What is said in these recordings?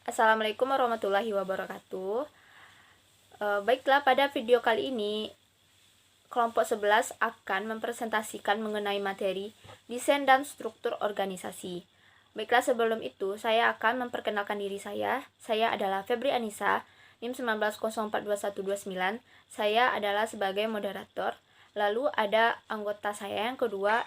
Assalamualaikum warahmatullahi wabarakatuh. Baiklah, pada video kali ini kelompok 11 akan mempresentasikan mengenai materi desain dan struktur organisasi. Baiklah, sebelum itu saya akan memperkenalkan diri saya. Saya adalah Febri Anissa, NIM 19042129. Saya adalah sebagai moderator. Lalu ada anggota saya yang kedua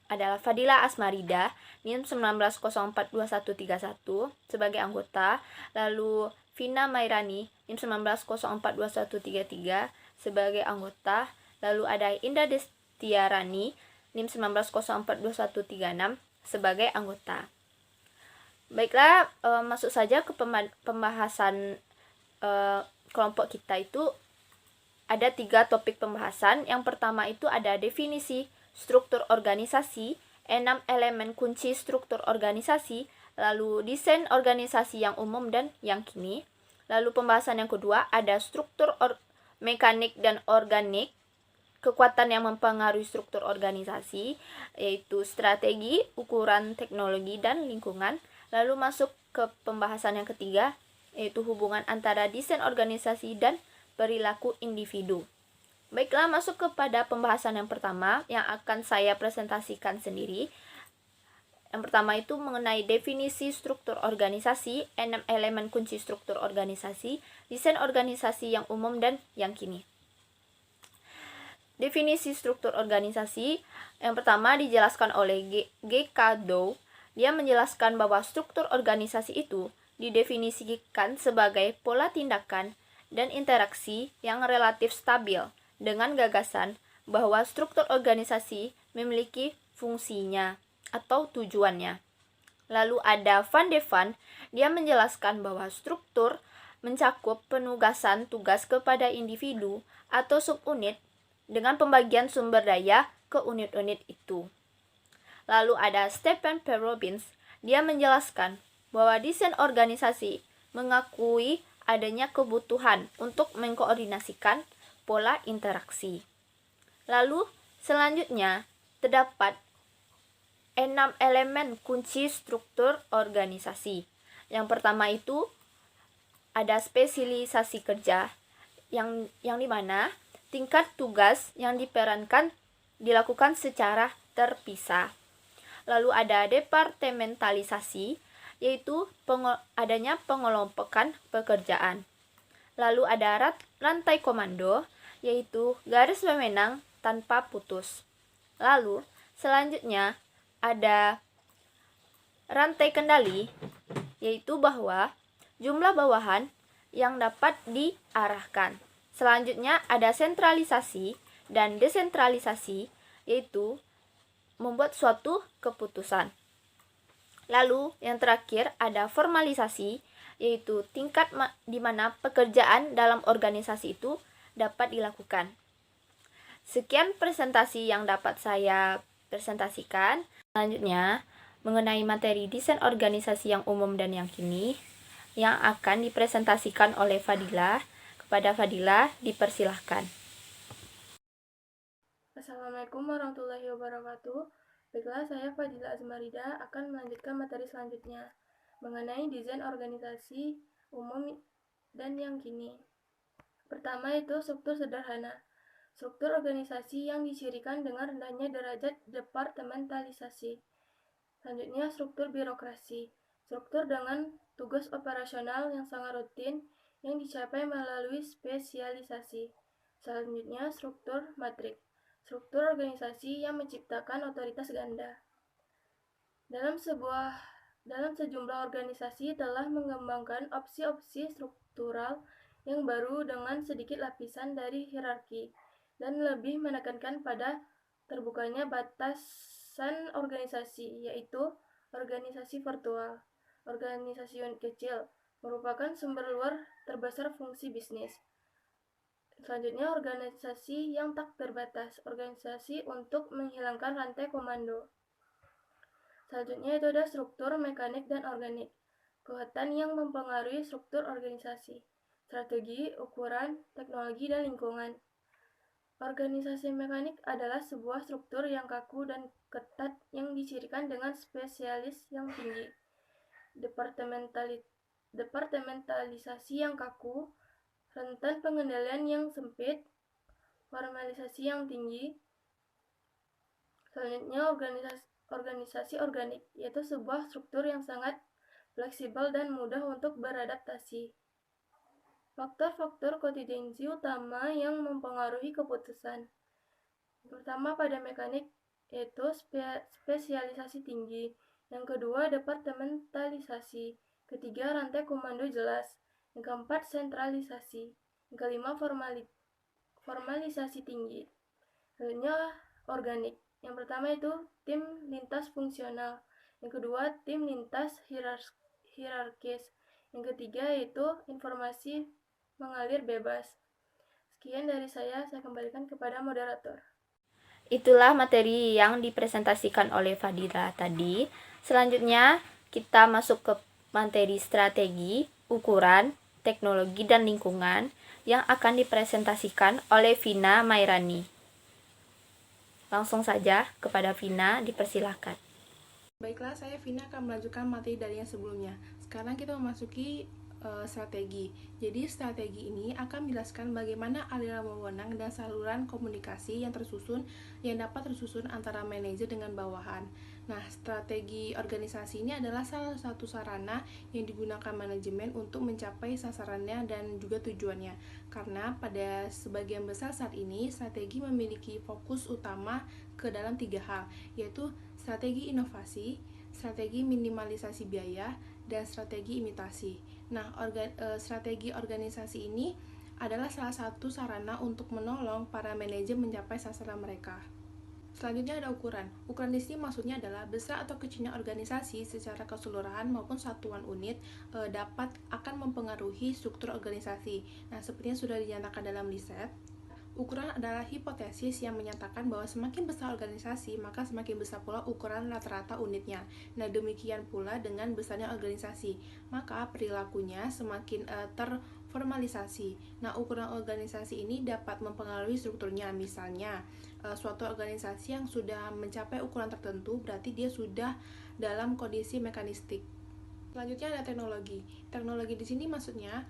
adalah Fadila Asmarida, NIM 19042131 sebagai anggota. Lalu Vina Mairani, NIM 19042133 sebagai anggota. Lalu ada Indah Destiarani, NIM 19042136 sebagai anggota. Baiklah, masuk saja ke pembahasan kelompok kita. Itu ada 3 topik pembahasan. Yang pertama itu ada definisi struktur organisasi, 6 elemen kunci struktur organisasi, lalu desain organisasi yang umum dan yang kini. Lalu pembahasan yang kedua ada struktur mekanik dan organik, kekuatan yang mempengaruhi struktur organisasi, yaitu strategi, ukuran, teknologi, dan lingkungan. Lalu masuk ke pembahasan yang ketiga, yaitu hubungan antara desain organisasi dan perilaku individu. Baiklah, masuk kepada pembahasan yang pertama yang akan saya presentasikan sendiri. Yang pertama itu mengenai definisi struktur organisasi, 6 elemen kunci struktur organisasi, desain organisasi yang umum dan yang kini. Definisi struktur organisasi yang pertama dijelaskan oleh G.K. Dow. Dia menjelaskan bahwa struktur organisasi itu didefinisikan sebagai pola tindakan dan interaksi yang relatif stabil dengan gagasan bahwa struktur organisasi memiliki fungsinya atau tujuannya. Lalu ada Van de Ven, dia menjelaskan bahwa struktur mencakup penugasan tugas kepada individu atau subunit dengan pembagian sumber daya ke unit-unit itu. Lalu ada Stephen P. Robbins, dia menjelaskan bahwa desain organisasi mengakui adanya kebutuhan untuk mengkoordinasikan pola interaksi. Lalu selanjutnya terdapat 6 elemen kunci struktur organisasi. Yang pertama itu ada spesialisasi kerja yang dimana tingkat tugas yang dilakukan secara terpisah. Lalu ada departementalisasi, yaitu adanya pengelompokan pekerjaan. Lalu ada rantai komando, yaitu garis pemenang tanpa putus. Lalu selanjutnya ada rantai kendali, yaitu bahwa jumlah bawahan yang dapat diarahkan. Selanjutnya ada sentralisasi dan desentralisasi, yaitu membuat suatu keputusan. Lalu yang terakhir ada formalisasi, yaitu tingkat di mana pekerjaan dalam organisasi itu dapat dilakukan. Sekian presentasi yang dapat saya presentasikan. Selanjutnya mengenai materi desain organisasi yang umum dan yang kini yang akan dipresentasikan oleh Fadila. Kepada Fadila dipersilahkan. Assalamualaikum warahmatullahi wabarakatuh. Baiklah, saya Fadila Azmarida akan melanjutkan materi selanjutnya mengenai desain organisasi umum dan yang kini. Pertama itu struktur sederhana. Struktur organisasi yang dicirikan dengan rendahnya derajat departementalisasi. Selanjutnya struktur birokrasi. Struktur dengan tugas operasional yang sangat rutin yang dicapai melalui spesialisasi. Selanjutnya struktur matrik. Struktur organisasi yang menciptakan otoritas ganda. Dalam sejumlah organisasi telah mengembangkan opsi-opsi struktural yang baru dengan sedikit lapisan dari hierarki dan lebih menekankan pada terbukanya batasan organisasi, yaitu organisasi virtual. Organisasi unit kecil merupakan sumber luar terbesar fungsi bisnis. Selanjutnya, organisasi yang tak terbatas, organisasi untuk menghilangkan rantai komando. Selanjutnya itu ada struktur mekanik dan organik, kekuatan yang mempengaruhi struktur organisasi, strategi, ukuran, teknologi, dan lingkungan. Organisasi mekanik adalah sebuah struktur yang kaku dan ketat yang dicirikan dengan spesialis yang tinggi. departementalisasi yang kaku, rentan pengendalian yang sempit, formalisasi yang tinggi. Selanjutnya, organisasi organik, yaitu sebuah struktur yang sangat fleksibel dan mudah untuk beradaptasi. Faktor-faktor kontingensi utama yang mempengaruhi keputusan. Pertama, pada mekanik, yaitu spesialisasi tinggi. Yang kedua, departementalisasi. Ketiga, rantai komando jelas. Yang keempat, sentralisasi. Yang kelima, formalisasi tinggi. Selanjutnya, organik. Yang pertama itu tim lintas fungsional. Yang kedua, tim lintas hierarkis. Yang ketiga yaitu informasi mengalir bebas. Sekian dari saya kembalikan kepada moderator. Itulah materi yang dipresentasikan oleh Fadila tadi. Selanjutnya kita masuk ke materi strategi, ukuran, teknologi, dan lingkungan yang akan dipresentasikan oleh Vina Mairani. Langsung saja kepada Vina, dipersilahkan. Baiklah, saya Vina akan melanjutkan materi dari yang sebelumnya. Sekarang kita memasuki strategi. Jadi strategi ini akan menjelaskan bagaimana aliran wewenang dan saluran komunikasi yang dapat tersusun antara manajer dengan bawahan. Nah, strategi organisasi ini adalah salah satu sarana yang digunakan manajemen untuk mencapai sasarannya dan juga tujuannya. Karena pada sebagian besar saat ini, strategi memiliki fokus utama ke dalam 3 hal, yaitu strategi inovasi, strategi minimalisasi biaya, dan strategi imitasi. Nah, strategi organisasi ini adalah salah satu sarana untuk menolong para manajer mencapai sasaran mereka. Selanjutnya ada ukuran. Ukuran di sini maksudnya adalah besar atau kecilnya organisasi secara keseluruhan maupun satuan unit akan mempengaruhi struktur organisasi. Nah, seperti yang sudah dinyatakan dalam riset, ukuran adalah hipotesis yang menyatakan bahwa semakin besar organisasi, maka semakin besar pula ukuran rata-rata unitnya. Nah, demikian pula dengan besarnya organisasi, maka perilakunya semakin terformalisasi. Nah, ukuran organisasi ini dapat mempengaruhi strukturnya. Misalnya, suatu organisasi yang sudah mencapai ukuran tertentu, berarti dia sudah dalam kondisi mekanistik. Selanjutnya ada teknologi. Teknologi di sini maksudnya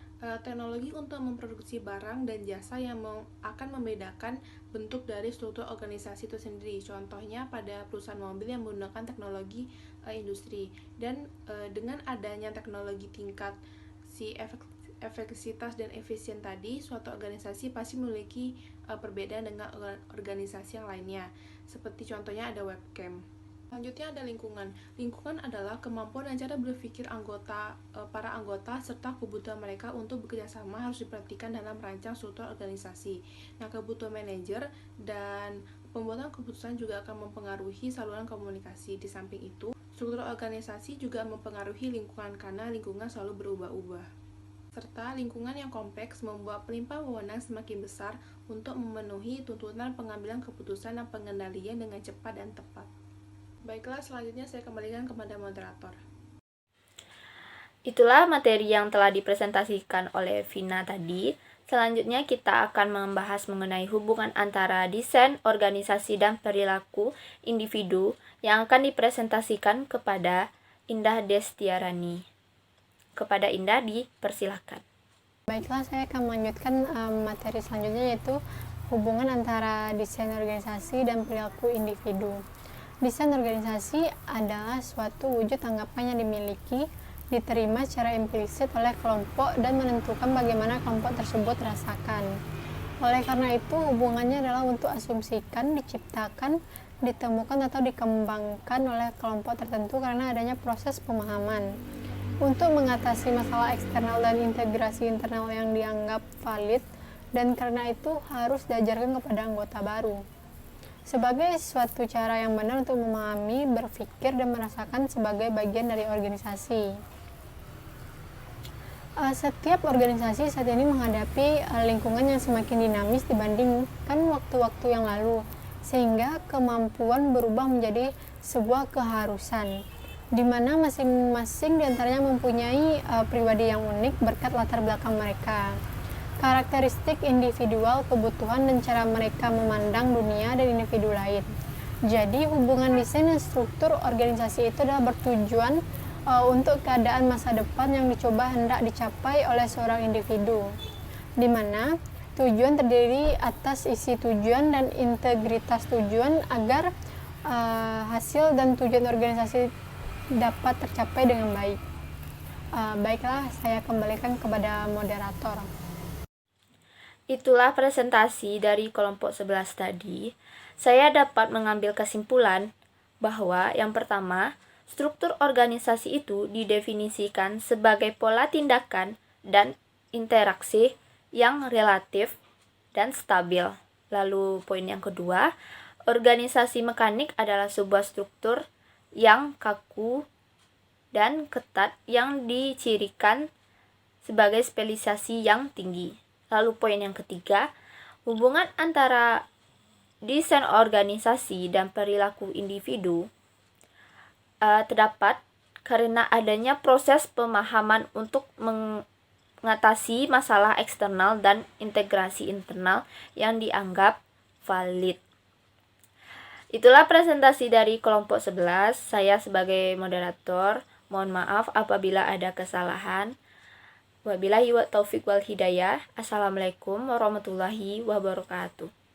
teknologi untuk memproduksi barang dan jasa yang akan membedakan bentuk dari struktur organisasi itu sendiri. Contohnya pada perusahaan mobil yang menggunakan teknologi industri. Dan dengan adanya teknologi tingkat efektivitas dan efisien tadi, suatu organisasi pasti memiliki perbedaan dengan organisasi yang lainnya. Seperti contohnya ada webcam. Selanjutnya ada lingkungan. Lingkungan adalah kemampuan dan cara berpikir para anggota serta kebutuhan mereka untuk bekerja sama harus diperhatikan dalam merancang struktur organisasi. Nah, kebutuhan manajer dan pembuatan keputusan juga akan mempengaruhi saluran komunikasi. Di samping itu, struktur organisasi juga mempengaruhi lingkungan karena lingkungan selalu berubah-ubah. Serta lingkungan yang kompleks membuat pelimpah wewenang semakin besar untuk memenuhi tuntutan pengambilan keputusan dan pengendalian dengan cepat dan tepat. Baiklah, selanjutnya saya kembalikan kepada moderator. Itulah materi yang telah dipresentasikan oleh Vina tadi. Selanjutnya kita akan membahas mengenai hubungan antara desain, organisasi, dan perilaku individu yang akan dipresentasikan kepada Indah Destiarani. Kepada Indah, dipersilahkan. Baiklah, saya akan melanjutkan materi selanjutnya, yaitu hubungan antara desain organisasi dan perilaku individu. Desain organisasi adalah suatu wujud anggapan yang dimiliki, diterima secara implisit oleh kelompok dan menentukan bagaimana kelompok tersebut rasakan. Oleh karena itu, hubungannya adalah untuk asumsikan, diciptakan, ditemukan atau dikembangkan oleh kelompok tertentu karena adanya proses pemahaman. Untuk mengatasi masalah eksternal dan integrasi internal yang dianggap valid, dan karena itu harus diajarkan kepada anggota baru. Sebagai suatu cara yang benar untuk memahami, berpikir, dan merasakan sebagai bagian dari organisasi. Setiap organisasi saat ini menghadapi lingkungan yang semakin dinamis dibandingkan waktu-waktu yang lalu, sehingga kemampuan berubah menjadi sebuah keharusan, di mana masing-masing diantaranya mempunyai pribadi yang unik berkat latar belakang mereka, karakteristik individual, kebutuhan, dan cara mereka memandang dunia dan individu lain. Jadi, hubungan desain dan struktur organisasi itu adalah bertujuan untuk keadaan masa depan yang dicoba hendak dicapai oleh seorang individu, di mana tujuan terdiri atas isi tujuan dan integritas tujuan agar hasil dan tujuan organisasi dapat tercapai dengan baik. Baiklah, saya kembalikan kepada moderator. Itulah presentasi dari kelompok 11 tadi. Saya dapat mengambil kesimpulan bahwa yang pertama, struktur organisasi itu didefinisikan sebagai pola tindakan dan interaksi yang relatif dan stabil. Lalu poin yang kedua, organisasi mekanik adalah sebuah struktur yang kaku dan ketat yang dicirikan sebagai spesialisasi yang tinggi. Lalu poin yang ketiga, hubungan antara desain organisasi dan perilaku individu terdapat karena adanya proses pemahaman untuk mengatasi masalah eksternal dan integrasi internal yang dianggap valid. Itulah presentasi dari kelompok 11. Saya sebagai moderator, mohon maaf apabila ada kesalahan. Wabillahi wa taufiq wal hidayah. Assalamualaikum warahmatullahi wabarakatuh.